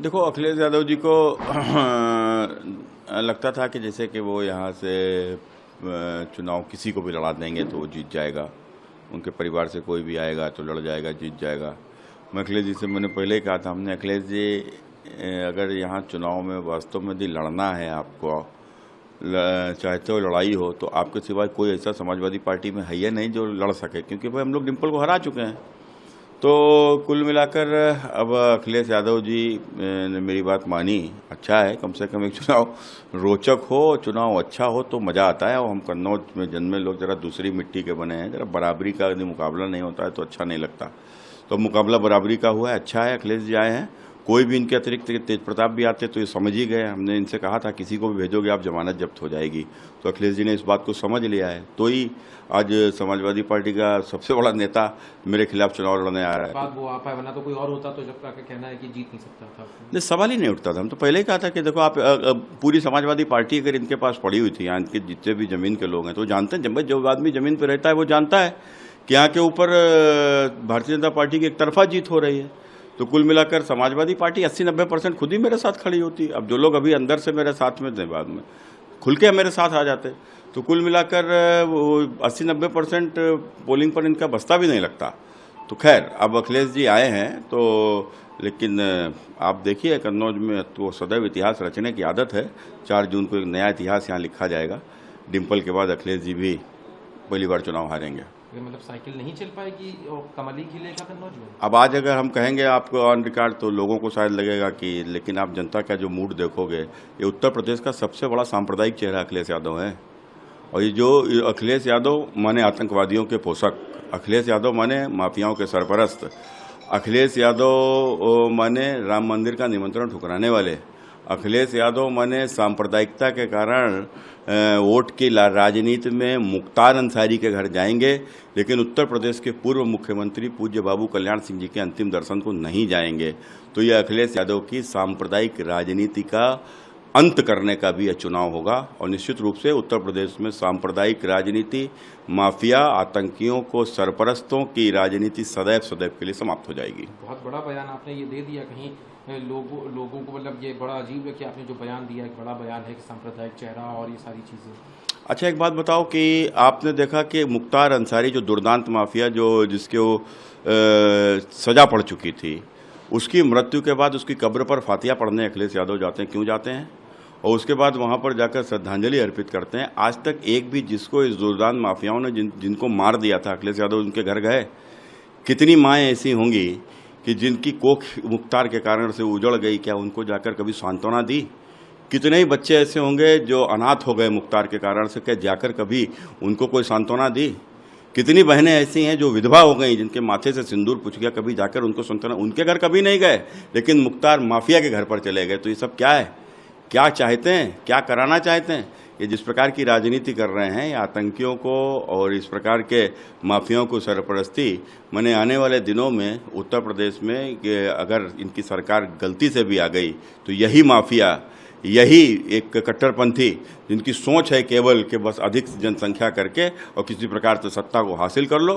देखो, अखिलेश यादव जी को लगता था कि जैसे कि वो यहाँ से चुनाव किसी को भी लड़ा देंगे तो वो जीत जाएगा, उनके परिवार से कोई भी आएगा तो लड़ जाएगा, जीत जाएगा। मैं अखिलेश जी से मैंने पहले ही कहा था, हमने अखिलेश जी अगर यहाँ चुनाव में वास्तव में यदि लड़ना है, आपको चाहते हो लड़ाई हो, तो आपके सिवाय कोई ऐसा समाजवादी पार्टी में है नहीं जो लड़ सके, क्योंकि भाई हम लोग डिम्पल को हरा चुके हैं। तो कुल मिलाकर अब अखिलेश यादव जी ने मेरी बात मानी, अच्छा है, कम से कम एक चुनाव रोचक हो, चुनाव अच्छा हो तो मज़ा आता है। और हम कन्नौज में जन्मे लोग जरा दूसरी मिट्टी के बने हैं, जरा बराबरी का यदि मुकाबला नहीं होता है तो अच्छा नहीं लगता। तो मुकाबला बराबरी का हुआ है, अच्छा है। अखिलेश जी आए हैं, कोई भी इनके अतिरिक्त तेज प्रताप भी आते तो ये समझ ही गए। हमने इनसे कहा था किसी को भी भेजोगे आप जमानत जब्त हो जाएगी, तो अखिलेश जी ने इस बात को समझ लिया है। तो ही आज समाजवादी पार्टी का सबसे बड़ा नेता मेरे खिलाफ चुनाव लड़ने आ रहा है। बात वो आप है, वरना तो कोई और होता तो जब का कहना है कि जीत नहीं सकता था। नहीं, सवाल ही नहीं उठता था। हम तो पहले ही कहा था कि देखो आप पूरी समाजवादी पार्टी अगर इनके पास पड़ी हुई थी, यहाँ इनके जितने भी जमीन के लोग हैं तो जानते हैं, जब जो आदमी जमीन पर रहता है वो जानता है कि यहाँ के ऊपर भारतीय जनता पार्टी की एक तरफा जीत हो रही है। तो कुल मिलाकर समाजवादी पार्टी 80-90% खुद ही मेरे साथ खड़ी होती। अब जो लोग अभी अंदर से मेरे साथ में थे, बाद में खुल के मेरे साथ आ जाते। तो कुल मिलाकर 80-90% पोलिंग पर इनका बस्ता भी नहीं लगता। तो खैर, अब अखिलेश जी आए हैं तो, लेकिन आप देखिए कन्नौज में तो सदैव इतिहास रचने की आदत है। 4 जून को एक नया इतिहास यहाँ लिखा जाएगा। डिम्पल के बाद अखिलेश जी भी पहली बार चुनाव हारेंगे। मतलब साइकिल नहीं चल पाएगी और कमल ही खिलेगा कन्नौज में। अब आज अगर हम कहेंगे आपको ऑन रिकॉर्ड तो लोगों को शायद लगेगा कि, लेकिन आप जनता का जो मूड देखोगे, ये उत्तर प्रदेश का सबसे बड़ा सांप्रदायिक चेहरा अखिलेश यादव है। और ये जो अखिलेश यादव माने आतंकवादियों के पोषक, अखिलेश यादव माने माफियाओं के सरपरस्त, अखिलेश यादव माने राम मंदिर का निमंत्रण ठुकराने वाले, अखिलेश यादव माने सांप्रदायिकता के कारण वोट की राजनीति में मुख्तार अंसारी के घर जाएंगे, लेकिन उत्तर प्रदेश के पूर्व मुख्यमंत्री पूज्य बाबू कल्याण सिंह जी के अंतिम दर्शन को नहीं जाएंगे। तो यह अखिलेश यादव की सांप्रदायिक राजनीति का अंत करने का भी यह चुनाव होगा। और निश्चित रूप से उत्तर प्रदेश में सांप्रदायिक राजनीति, माफिया, आतंकियों को सरपरस्तों की राजनीति सदैव सदैव के लिए समाप्त हो जाएगी। बहुत बड़ा बयान आपने ये दे दिया, कहीं लोगों को मतलब ये बड़ा अजीब है कि आपने जो बयान दिया, एक बड़ा बयान है कि सांप्रदायिक चेहरा और ये सारी चीज़ें। अच्छा, एक बात बताओ कि आपने देखा कि मुख्तार अंसारी जो दुर्दांत माफिया जिसके वो सजा पड़ चुकी थी, उसकी मृत्यु के बाद उसकी कब्र पर फातिया पढ़ने अखिलेश यादव जाते हैं। क्यों जाते हैं? और उसके बाद वहाँ पर जाकर श्रद्धांजलि अर्पित करते हैं। आज तक एक भी जिसको इस दुर्दांत माफियाओं ने जिनको मार दिया था, अखिलेश यादव उनके घर गए? कितनी माएँ ऐसी होंगी कि जिनकी कोख मुख्तार के कारण से उजड़ गई, क्या उनको जाकर कभी सांत्वना दी? कितने ही बच्चे ऐसे होंगे जो अनाथ हो गए मुख्तार के कारण से, क्या जाकर कभी उनको कोई सांत्वना दी? कितनी बहनें ऐसी हैं जो विधवा हो गई, जिनके माथे से सिंदूर पूछ गया, कभी जाकर उनको सांत्वना, उनके घर कभी नहीं गए, लेकिन मुख्तार माफिया के घर पर चले गए। तो ये सब क्या है? क्या चाहते हैं? क्या कराना चाहते हैं? ये जिस प्रकार की राजनीति कर रहे हैं, आतंकियों को और इस प्रकार के माफियाओं को सरपरस्ती, मैंने आने वाले दिनों में उत्तर प्रदेश में कि अगर इनकी सरकार गलती से भी आ गई तो यही माफिया, यही एक कट्टरपंथी जिनकी सोच है केवल कि बस अधिक जनसंख्या करके और किसी प्रकार से सत्ता को हासिल कर लो।